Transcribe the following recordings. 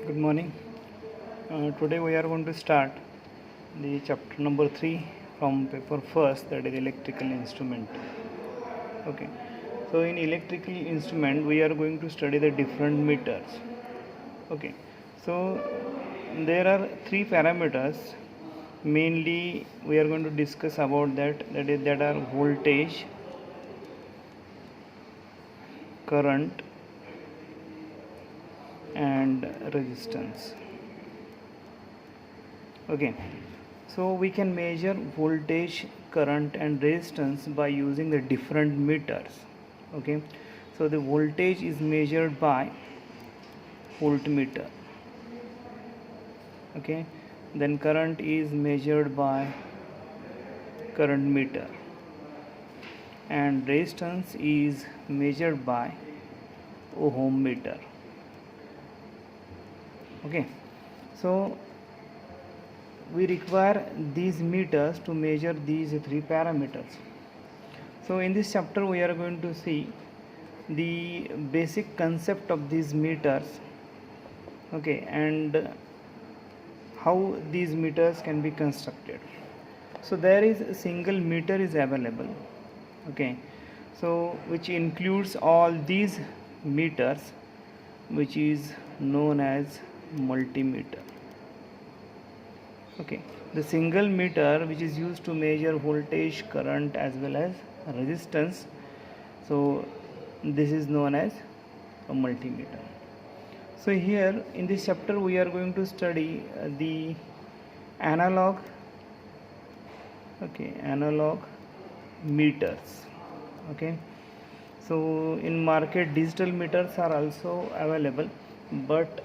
Good morning. Today we are going to start the chapter number 3 from paper first, that is electrical instrument. Okay. So in electrical instrument we are going to study the different meters. Okay. So there are three parameters. Mainly we are going to discuss about that are voltage, current and resistance. Okay, so we can measure voltage, current and resistance by using the different meters. Okay, so the voltage is measured by voltmeter. Okay, then current is measured by current meter and resistance is measured by ohm meter. Okay, so we require these meters to measure these three parameters. So in this chapter we are going to see the basic concept of these meters, okay, and how these meters can be constructed. So there is a single meter is available, okay, so which includes all these meters, which is known as multimeter. Okay, the single meter which is used to measure voltage, current as well as resistance, so this is known as a multimeter. So here in this chapter we are going to study the analog, okay, analog meters. Okay, so in market digital meters are also available, but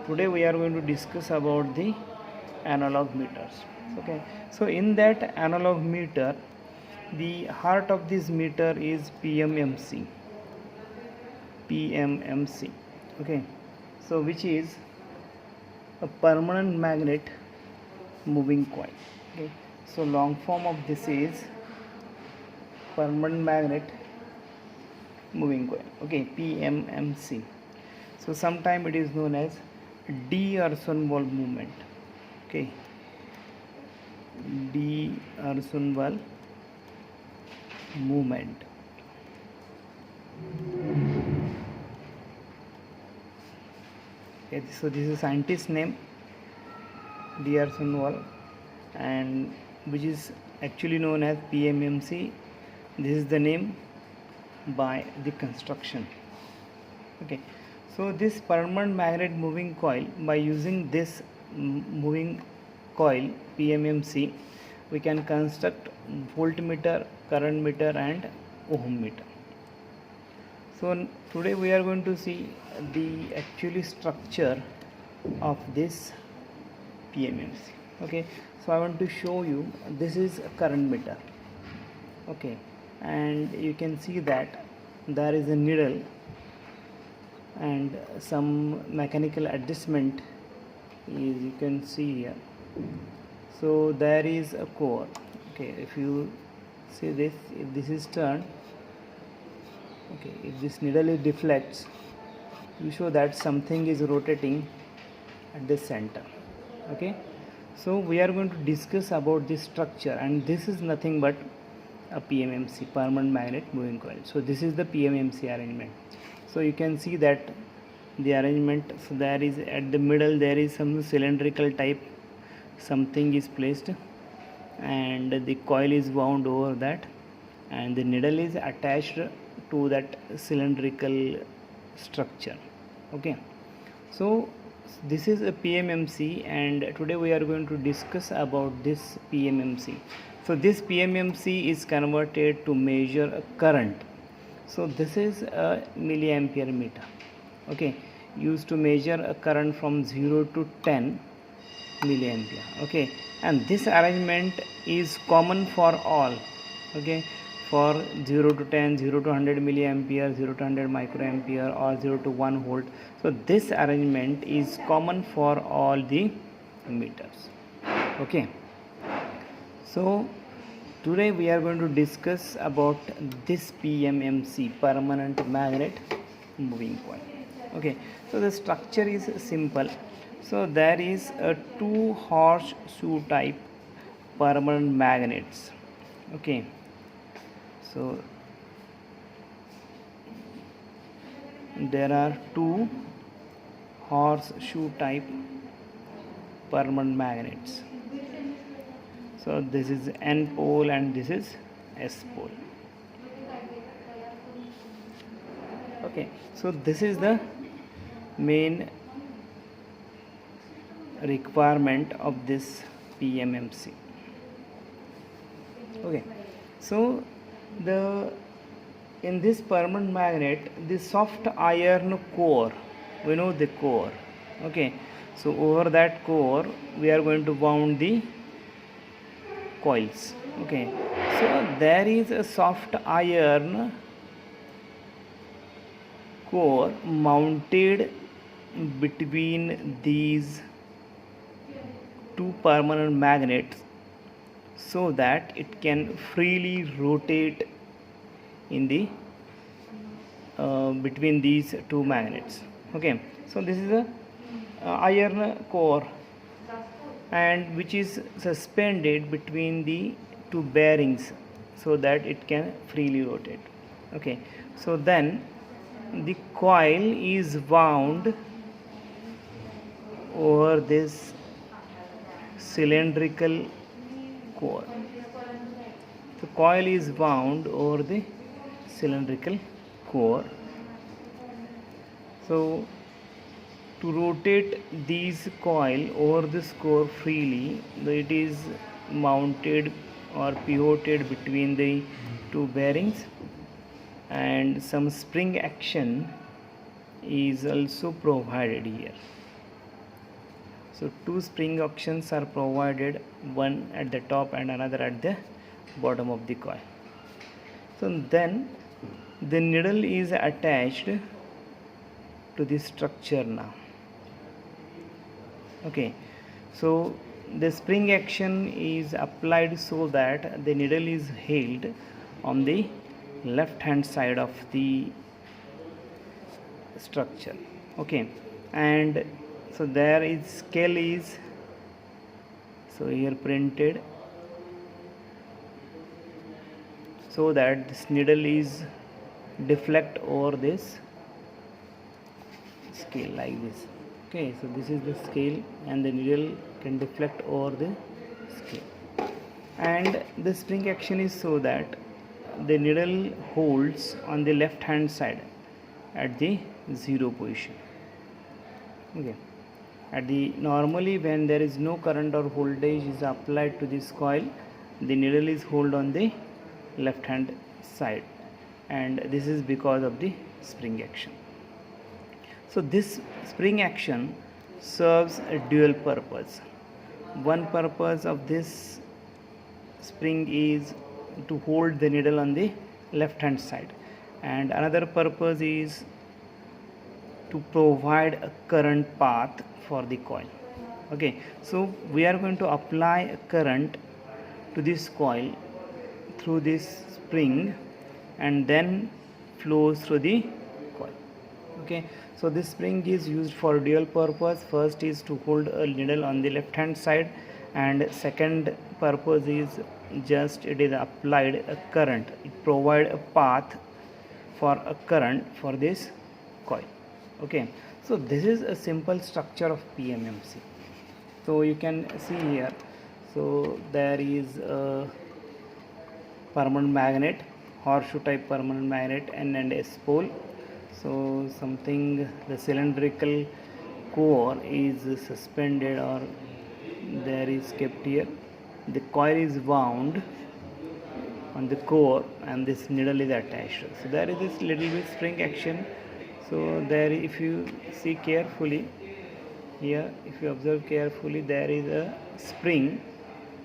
today we are going to discuss about the analog meters. Okay, so in that analog meter, the heart of this meter is PMMC. Okay, so which is a permanent magnet moving coil. Okay, so long form of this is permanent magnet moving coil. Okay, PMMC. So sometime it is known as D'Arsonval movement. Okay, D'Arsonval movement. Okay, so this is a scientist name D'Arsonval, and which is actually known as PMMC. This is the name by the construction. Okay, so this permanent magnet moving coil, by using this moving coil PMMC, we can construct voltmeter, current meter and ohm meter. So today we are going to see the actually structure of this PMMC. Okay, so I want to show you, this is a current meter. Okay, and you can see that there is a needle and some mechanical adjustment is, you can see here. So there is a core. Okay, if you see this, if this is turned, okay, if this needle is deflects, you show that something is rotating at the center. Okay, so we are going to discuss about this structure, and this is nothing but a PMMC, permanent magnet moving coil. So this is the PMMC arrangement. So you can see that the arrangement, so there is at the middle there is some cylindrical type something is placed, and the coil is wound over that, and the needle is attached to that cylindrical structure. Okay, so this is a PMMC, and today we are going to discuss about this PMMC. So this PMMC is converted to measure a current. So this is a milliampere meter. Okay, used to measure a current from 0 to 10 milliampere. Okay, and this arrangement is common for all. Okay, for 0 to 10, 0 to 100 milliampere, 0 to 100 microampere or 0 to 1 volt. So this arrangement is common for all the meters. Okay, so today we are going to discuss about this PMMC, permanent magnet moving coil. Okay, so the structure is simple. So there is a two horseshoe type permanent magnets. Okay, so there are two horseshoe type permanent magnets. So this is N pole and this is S pole. Okay, so this is the main requirement of this PMMC. Okay, so the in this permanent magnet, the soft iron core, we know the core. Okay, so over that core we are going to wound the coils. Okay, so there is a soft iron core mounted between these two permanent magnets so that it can freely rotate in the between these two magnets. Okay, so this is a iron core and which is suspended between the two bearings so that it can freely rotate. Okay, so then the coil is wound over this cylindrical core. The coil is wound over the cylindrical core. So to rotate these coil over this core freely, it is mounted or pivoted between the two bearings, and some spring action is also provided here. So two spring actions are provided, one at the top and another at the bottom of the coil. So then the needle is attached to the structure now. Okay, so the spring action is applied so that the needle is held on the left hand side of the structure. Okay, and so there is scale is so here printed so that this needle is deflect over this scale like this. Okay, so this is the scale and the needle can deflect over the scale, and the spring action is so that the needle holds on the left hand side at the zero position. Okay, at the normally when there is no current or voltage is applied to this coil, the needle is hold on the left hand side, and this is because of the spring action. So this spring action serves a dual purpose. One purpose of this spring is to hold the needle on the left hand side, and another purpose is to provide a current path for the coil. Okay, so we are going to apply a current to this coil through this spring and then flows through the coil. Okay, so this spring is used for dual purpose. First is to hold a needle on the left hand side, and second purpose is just it is applied a current, it provide a path for a current for this coil. Okay, so this is a simple structure of PMMC. So you can see here, so there is a permanent magnet, horseshoe type permanent magnet, N and S pole. So something, the cylindrical core is suspended or there is kept here. The coil is wound on the core and this needle is attached. So there is this little bit spring action. So there, if you see carefully here, if you observe carefully, there is a spring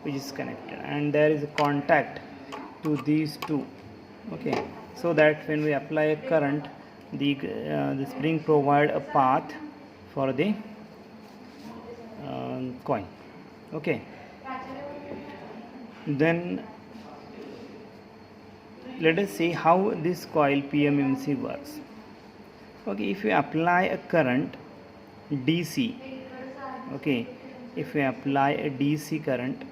which is connected and there is a contact to these two. Okay, so that when we apply a current, the spring provide a path for the coil. Okay, then let us see how this coil PMMC works. Okay, if you apply a current DC, okay, if you apply a DC current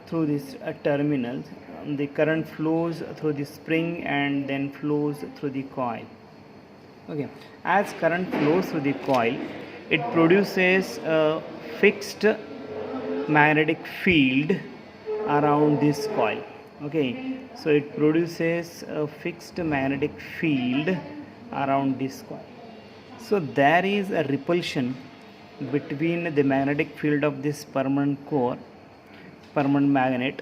through this terminal, the current flows through the spring and then flows through the coil. Okay, as current flows through the coil, it produces a fixed magnetic field around this coil. Okay, so it produces a fixed magnetic field around this coil. So there is a repulsion between the magnetic field of this permanent core, permanent magnet,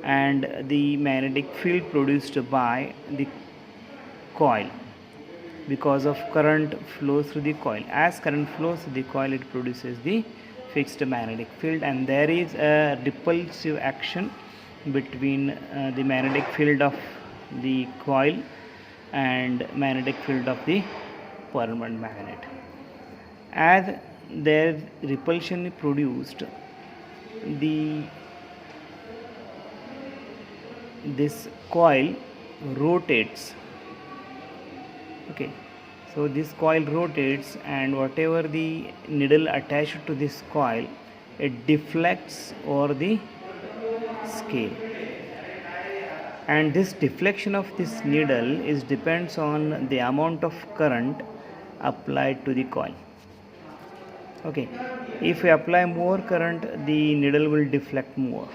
and the magnetic field produced by the coil, because of current flows through the coil. As current flows through the coil, it produces the fixed magnetic field, and there is a repulsive action between the magnetic field of the coil and magnetic field of the permanent magnet. As there repulsion produced, this coil rotates. Okay, so this coil rotates, and whatever the needle attached to this coil, it deflects over the scale, and this deflection of this needle is depends on the amount of current applied to the coil. Okay, if we apply more current, the needle will deflect more.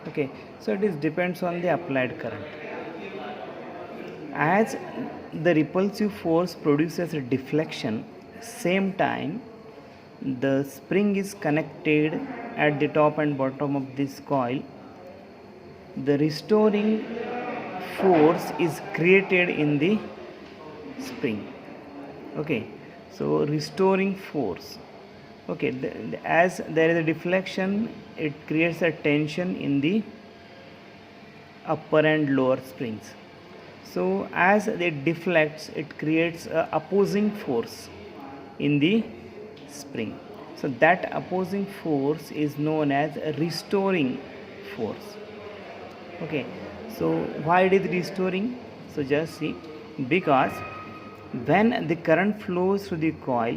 Okay, so it is depends on the applied current. As the repulsive force produces a deflection, same time the spring is connected at the top and bottom of this coil, the restoring force is created in the spring. Okay, so restoring force. Okay, as there is a deflection, it creates a tension in the upper and lower springs. So as it deflects, it creates a opposing force in the spring. So that opposing force is known as a restoring force. Okay, so why it is restoring? So just see, because when the current flows through the coil,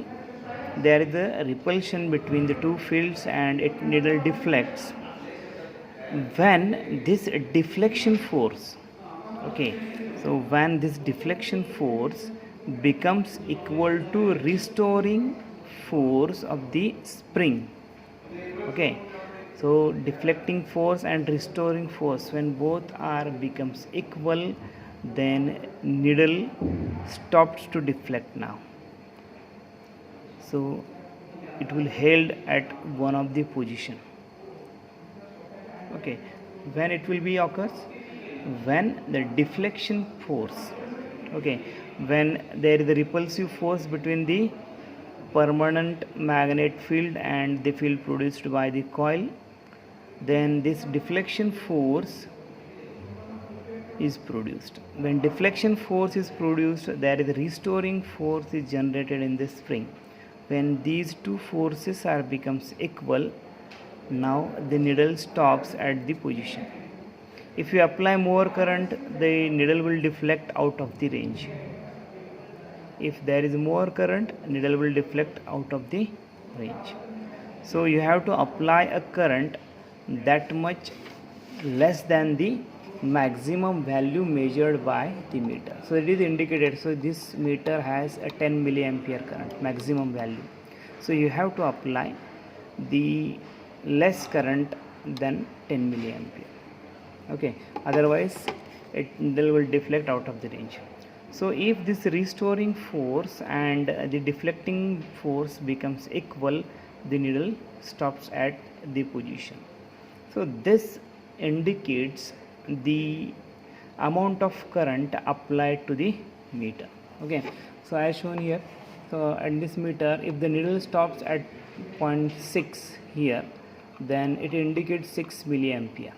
there is a repulsion between the two fields and it needle deflects. When this deflection force, okay, so when this deflection force becomes equal to restoring force of the spring, okay, so deflecting force and restoring force, when both are becomes equal, then needle stops to deflect now. So it will held at one of the position. Okay, when it will be occurs, when the deflection force, okay, when there is a repulsive force between the permanent magnet field and the field produced by the coil, then this deflection force is produced. When deflection force is produced, there is a restoring force is generated in the spring. When these two forces are becomes equal, now the needle stops at the position. If you apply more current, the needle will deflect out of the range. If there is more current, needle will deflect out of the range. So you have to apply a current that much less than the maximum value measured by the meter. So it is indicated. So this meter has a 10 milliampere current maximum value. So you have to apply the less current than 10 milliampere. Okay, otherwise needle will deflect out of the range. So if this restoring force and the deflecting force becomes equal, the needle stops at the position. So this indicates the amount of current applied to the meter. Okay, so as shown here, so at this meter, if the needle stops at 0.6 here, then it indicates 6 milliampere.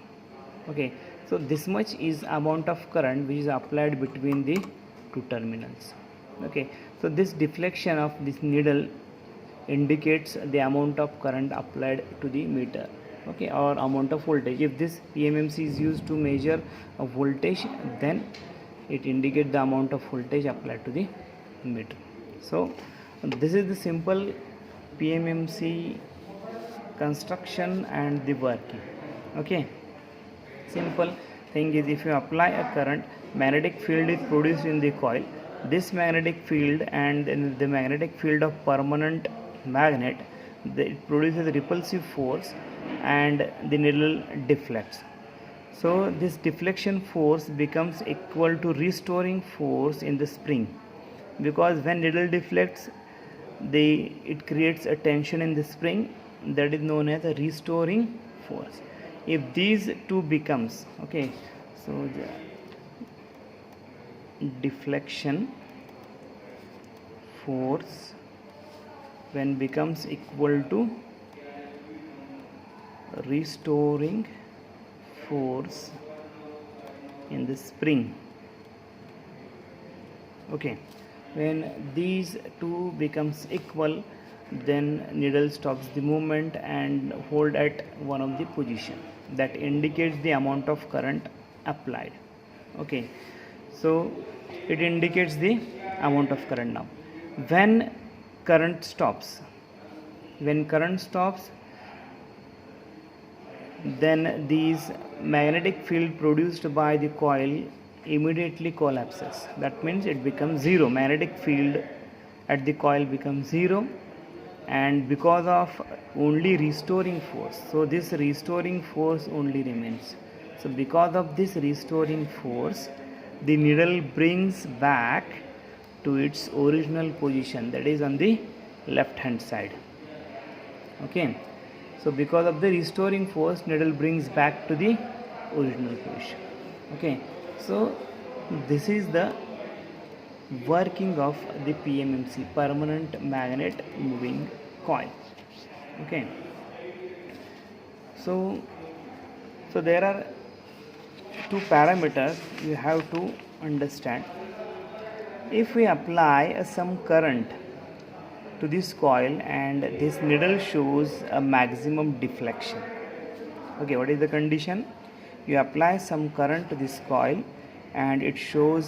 Okay, so this much is amount of current which is applied between the two terminals. Okay, so this deflection of this needle indicates the amount of current applied to the meter, okay, or amount of voltage. If this PMMC is used to measure a voltage, then it indicates the amount of voltage applied to the meter. So this is the simple PMMC construction and the working. Okay, simple thing is, if you apply a current, magnetic field is produced in the coil. This magnetic field and then the magnetic field of permanent magnet, it produces a repulsive force and the needle deflects. So this deflection force becomes equal to restoring force in the spring, because when needle deflects, it creates a tension in the spring, that is known as a restoring force. If these two becomes, okay, so the deflection force when becomes equal to restoring force in the spring, okay, when these two becomes equal, then needle stops the movement and hold at one of the position that indicates the amount of current applied. Okay, so it indicates the amount of current. Now when current stops, then these magnetic field produced by the coil immediately collapses. That means it becomes zero. Magnetic field at the coil becomes zero, and because of only restoring force, so this restoring force only remains. So because of this restoring force, the needle brings back to its original position, that is on the left hand side. Okay, so because of the restoring force, needle brings back to the original position. Okay, so this is the working of the PMMC, permanent magnet moving coil. Okay, so there are two parameters you have to understand. If we apply some current to this coil and this needle shows a maximum deflection, okay, what is the condition? You apply some current to this coil and it shows